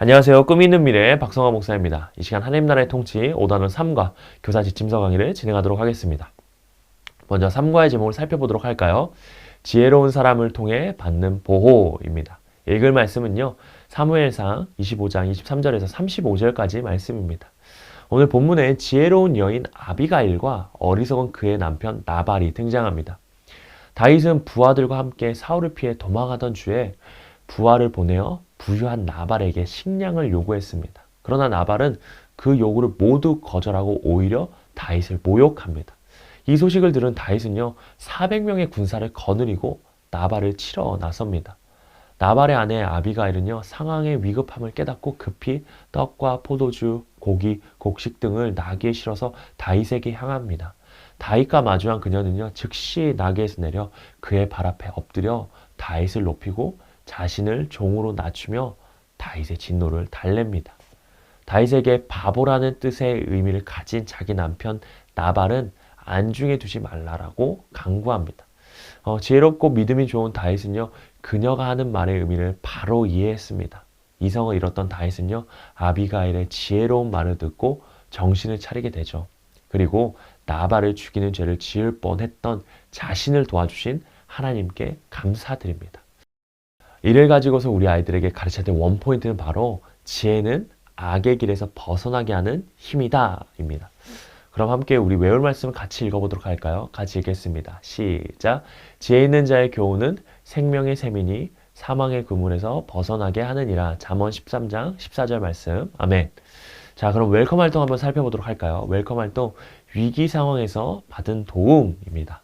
안녕하세요. 꿈이 있는 미래의 박성화 목사입니다. 이 시간 하나님 나라의 통치 5단원 3과 교사 지침서 강의를 진행하도록 하겠습니다. 먼저 3과의 제목을 살펴보도록 할까요? 지혜로운 사람을 통해 받는 보호입니다. 읽을 말씀은요. 사무엘상 25장 23절에서 35절까지 말씀입니다. 오늘 본문에 지혜로운 여인 아비가일과 어리석은 그의 남편 나발이 등장합니다. 다윗은 부하들과 함께 사울을 피해 도망하던 주에 부하를 보내어 부유한 나발에게 식량을 요구했습니다. 그러나 나발은 그 요구를 모두 거절하고 오히려 다윗을 모욕합니다. 이 소식을 들은 다윗은요, 400명의 군사를 거느리고 나발을 치러 나섭니다. 나발의 아내 아비가일은요, 상황의 위급함을 깨닫고 급히 떡과 포도주, 고기, 곡식 등을 나귀에 실어서 다윗에게 향합니다. 다윗과 마주한 그녀는요, 즉시 나귀에서 내려 그의 발 앞에 엎드려 다윗을 높이고 자신을 종으로 낮추며 다윗의 진노를 달랩니다. 다윗에게 바보라는 뜻의 의미를 가진 자기 남편 나발은 안중에 두지 말라라고 강구합니다. 지혜롭고 믿음이 좋은 다윗은요, 그녀가 하는 말의 의미를 바로 이해했습니다. 이성을 잃었던 다윗은요, 아비가일의 지혜로운 말을 듣고 정신을 차리게 되죠. 그리고 나발을 죽이는 죄를 지을 뻔했던 자신을 도와주신 하나님께 감사드립니다. 이를 가지고서 우리 아이들에게 가르쳐야 될 원포인트는 바로 지혜는 악의 길에서 벗어나게 하는 힘이다 입니다. 그럼 함께 우리 외울 말씀을 같이 읽어보도록 할까요? 같이 읽겠습니다. 시작! 지혜 있는 자의 교훈은 생명의 샘이니 사망의 그물에서 벗어나게 하느니라. 잠언 13장 14절 말씀. 아멘. 자, 그럼 웰컴 활동 한번 살펴보도록 할까요? 웰컴 활동, 위기 상황에서 받은 도움입니다.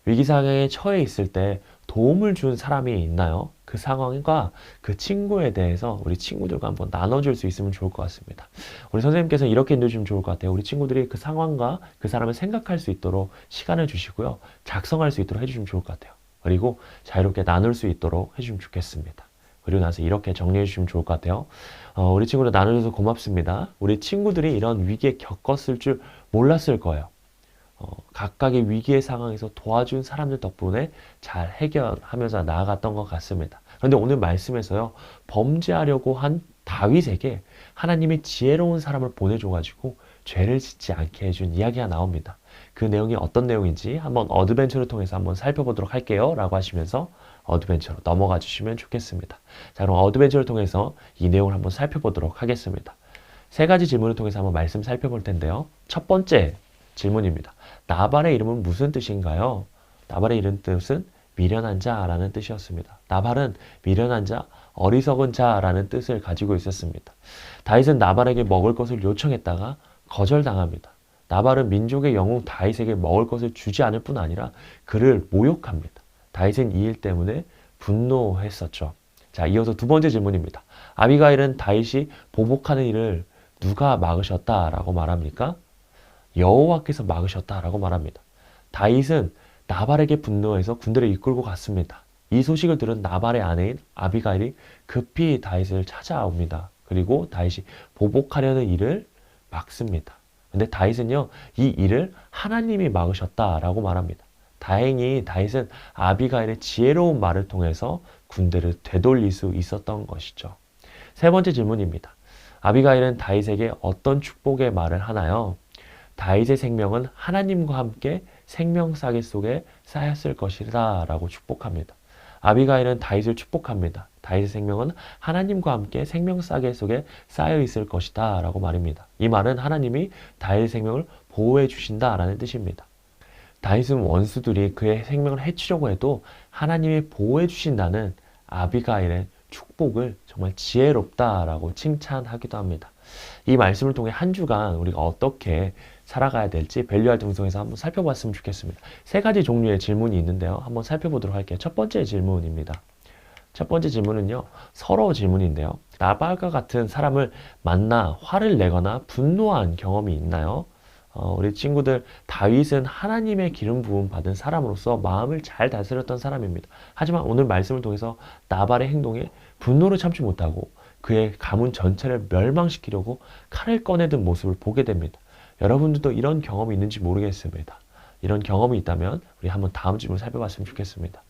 위기 상황에 처해 있을 때 도움을 준 사람이 있나요? 그 상황과 그 친구에 대해서 우리 친구들과 한번 나눠줄 수 있으면 좋을 것 같습니다. 우리 선생님께서 이렇게 해주시면 좋을 것 같아요. 우리 친구들이 그 상황과 그 사람을 생각할 수 있도록 시간을 주시고요. 작성할 수 있도록 해주시면 좋을 것 같아요. 그리고 자유롭게 나눌 수 있도록 해주시면 좋겠습니다. 그리고 나서 이렇게 정리해 주시면 좋을 것 같아요. 우리 친구들 나눠줘서 고맙습니다. 우리 친구들이 이런 위기에 겪었을 줄 몰랐을 거예요. 각각의 위기의 상황에서 도와준 사람들 덕분에 잘 해결하면서 나아갔던 것 같습니다. 그런데 오늘 말씀에서요, 범죄하려고 한 다윗에게 하나님이 지혜로운 사람을 보내줘가지고 죄를 짓지 않게 해준 이야기가 나옵니다. 그 내용이 어떤 내용인지 한번 어드벤처를 통해서 한번 살펴보도록 할게요 라고 하시면서 어드벤처로 넘어가 주시면 좋겠습니다. 자, 그럼 어드벤처를 통해서 이 내용을 한번 살펴보도록 하겠습니다. 세 가지 질문을 통해서 한번 말씀 살펴볼 텐데요. 첫 번째 질문입니다. 나발의 이름은 무슨 뜻인가요? 나발의 이름 뜻은 미련한 자라는 뜻이었습니다. 나발은 미련한 자, 어리석은 자라는 뜻을 가지고 있었습니다. 다윗은 나발에게 먹을 것을 요청했다가 거절당합니다. 나발은 민족의 영웅 다윗에게 먹을 것을 주지 않을 뿐 아니라 그를 모욕합니다. 다윗은 이 일 때문에 분노했었죠. 자, 이어서 두 번째 질문입니다. 아비가일은 다윗이 보복하는 일을 누가 막으셨다라고 말합니까? 여호와께서 막으셨다라고 말합니다. 다윗은 나발에게 분노해서 군대를 이끌고 갔습니다. 이 소식을 들은 나발의 아내인 아비가일이 급히 다윗을 찾아옵니다. 그리고 다윗이 보복하려는 일을 막습니다. 근데 다윗은요, 이 일을 하나님이 막으셨다라고 말합니다. 다행히 다윗은 아비가일의 지혜로운 말을 통해서 군대를 되돌릴 수 있었던 것이죠. 세 번째 질문입니다. 아비가일은 다윗에게 어떤 축복의 말을 하나요? 다윗의 생명은 하나님과 함께 생명싸개 속에 쌓였을 것이다 라고 축복합니다. 아비가일은 다윗을 축복합니다. 다윗의 생명은 하나님과 함께 생명싸개 속에 쌓여 있을 것이다 라고 말입니다. 이 말은 하나님이 다윗의 생명을 보호해 주신다 라는 뜻입니다. 다윗은 원수들이 그의 생명을 해치려고 해도 하나님이 보호해 주신다는 아비가일의 축복을 정말 지혜롭다라고 칭찬하기도 합니다. 이 말씀을 통해 한 주간 우리가 어떻게 살아가야 될지 밸류할 등송에서 한번 살펴봤으면 좋겠습니다. 세 가지 종류의 질문이 있는데요. 한번 살펴보도록 할게요. 첫 번째 질문입니다. 첫 번째 질문은요. 서로 질문인데요. 나발과 같은 사람을 만나 화를 내거나 분노한 경험이 있나요? 우리 친구들, 다윗은 하나님의 기름 부음 받은 사람으로서 마음을 잘 다스렸던 사람입니다. 하지만 오늘 말씀을 통해서 나발의 행동에 분노를 참지 못하고 그의 가문 전체를 멸망시키려고 칼을 꺼내든 모습을 보게 됩니다. 여러분들도 이런 경험이 있는지 모르겠습니다. 이런 경험이 있다면 우리 한번 다음 질문 살펴봤으면 좋겠습니다.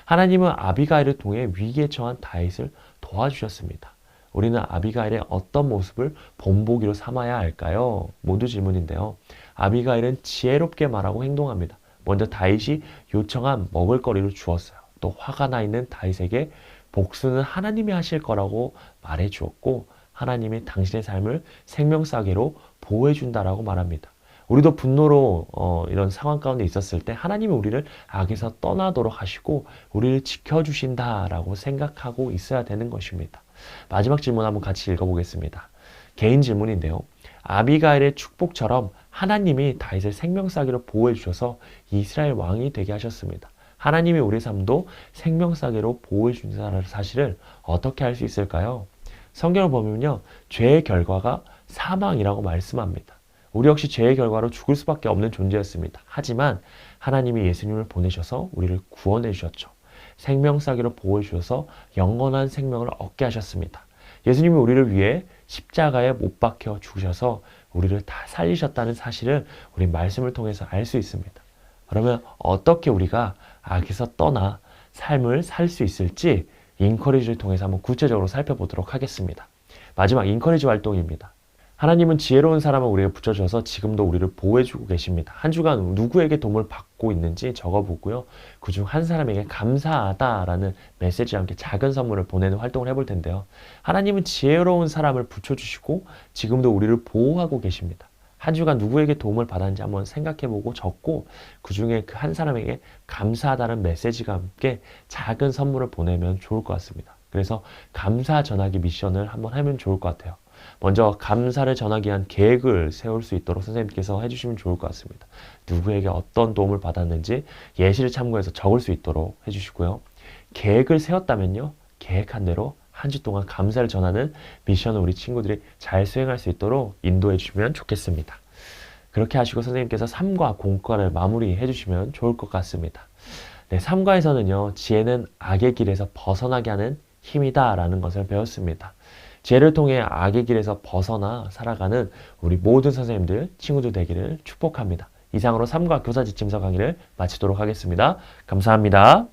하나님은 아비가일을 통해 위기에 처한 다윗을 도와주셨습니다. 우리는 아비가일의 어떤 모습을 본보기로 삼아야 할까요? 모두 질문인데요. 아비가일은 지혜롭게 말하고 행동합니다. 먼저 다윗이 요청한 먹을거리를 주었어요. 또 화가 나 있는 다윗에게 복수는 하나님이 하실 거라고 말해 주었고 하나님이 당신의 삶을 생명싸개로 보호해 준다라고 말합니다. 우리도 분노로 이런 상황 가운데 있었을 때 하나님이 우리를 악에서 떠나도록 하시고 우리를 지켜주신다라고 생각하고 있어야 되는 것입니다. 마지막 질문 한번 같이 읽어보겠습니다. 개인 질문인데요. 아비가일의 축복처럼 하나님이 다윗을 생명싸개로 보호해 주셔서 이스라엘 왕이 되게 하셨습니다. 하나님이 우리 삶도 생명싸개로 보호해 준다는 사실을 어떻게 알 수 있을까요? 성경을 보면요. 죄의 결과가 사망이라고 말씀합니다. 우리 역시 죄의 결과로 죽을 수밖에 없는 존재였습니다. 하지만 하나님이 예수님을 보내셔서 우리를 구원해 주셨죠. 생명싸개로 보호해 주셔서 영원한 생명을 얻게 하셨습니다. 예수님이 우리를 위해 십자가에 못 박혀 죽으셔서 우리를 다 살리셨다는 사실을 우리 말씀을 통해서 알 수 있습니다. 그러면 어떻게 우리가 악에서 떠나 삶을 살 수 있을지 인커리지를 통해서 한번 구체적으로 살펴보도록 하겠습니다. 마지막 인커리지 활동입니다. 하나님은 지혜로운 사람을 우리에게 붙여줘서 지금도 우리를 보호해주고 계십니다. 한 주간 누구에게 도움을 받고 있는지 적어보고요. 그중 한 사람에게 감사하다라는 메시지와 함께 작은 선물을 보내는 활동을 해볼 텐데요. 하나님은 지혜로운 사람을 붙여주시고 지금도 우리를 보호하고 계십니다. 한 주간 누구에게 도움을 받았는지 한번 생각해보고 적고 그 중에 그 한 사람에게 감사하다는 메시지가 함께 작은 선물을 보내면 좋을 것 같습니다. 그래서 감사 전하기 미션을 한번 하면 좋을 것 같아요. 먼저 감사를 전하기 위한 계획을 세울 수 있도록 선생님께서 해주시면 좋을 것 같습니다. 누구에게 어떤 도움을 받았는지 예시를 참고해서 적을 수 있도록 해주시고요. 계획을 세웠다면요. 계획한 대로 한 주 동안 감사를 전하는 미션을 우리 친구들이 잘 수행할 수 있도록 인도해 주시면 좋겠습니다. 그렇게 하시고 선생님께서 3과 공과를 마무리해 주시면 좋을 것 같습니다. 네, 3과에서는요. 지혜는 악의 길에서 벗어나게 하는 힘이다 라는 것을 배웠습니다. 지혜를 통해 악의 길에서 벗어나 살아가는 우리 모든 선생님들, 친구들 되기를 축복합니다. 이상으로 3과 교사 지침서 강의를 마치도록 하겠습니다. 감사합니다.